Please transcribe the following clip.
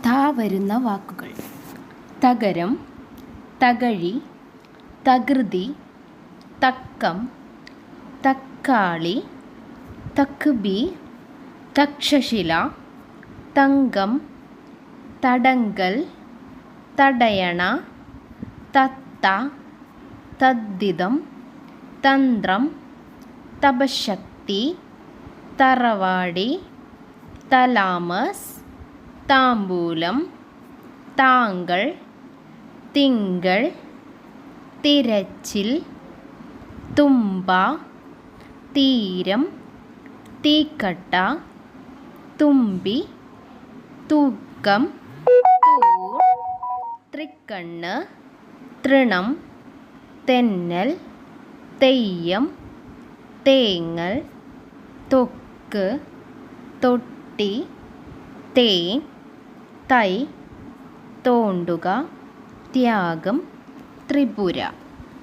വരുന്ന വാക്കുകൾ: തകരം, തകഴി, തകൃതി, തക്കം, തക്കാളി, തക്ബീർ, തക്ഷശില, തങ്കം, തടങ്കൽ, തടയണ, തത്ത, തദ്ദിതം, തന്ത്രം, തപശക്തി, തറവാടി, തലാമസ്, താമ്പൂലം, താങ്കൾ, തിങ്കൾ, തിരച്ചിൽ, തുമ്പ, തീരം, തീക്കട്ട, തുമ്പി, തൂക്കം, തൂർ, തൃക്കണ്ണ്, തൃണം, തെന്നൽ, തെയ്യം, തേങ്ങൽ, ത്വക്ക്, തൊട്ടി, തേൻ, തൈ, തോണ്ടുക, ത്യാഗം, ത്രിപുര.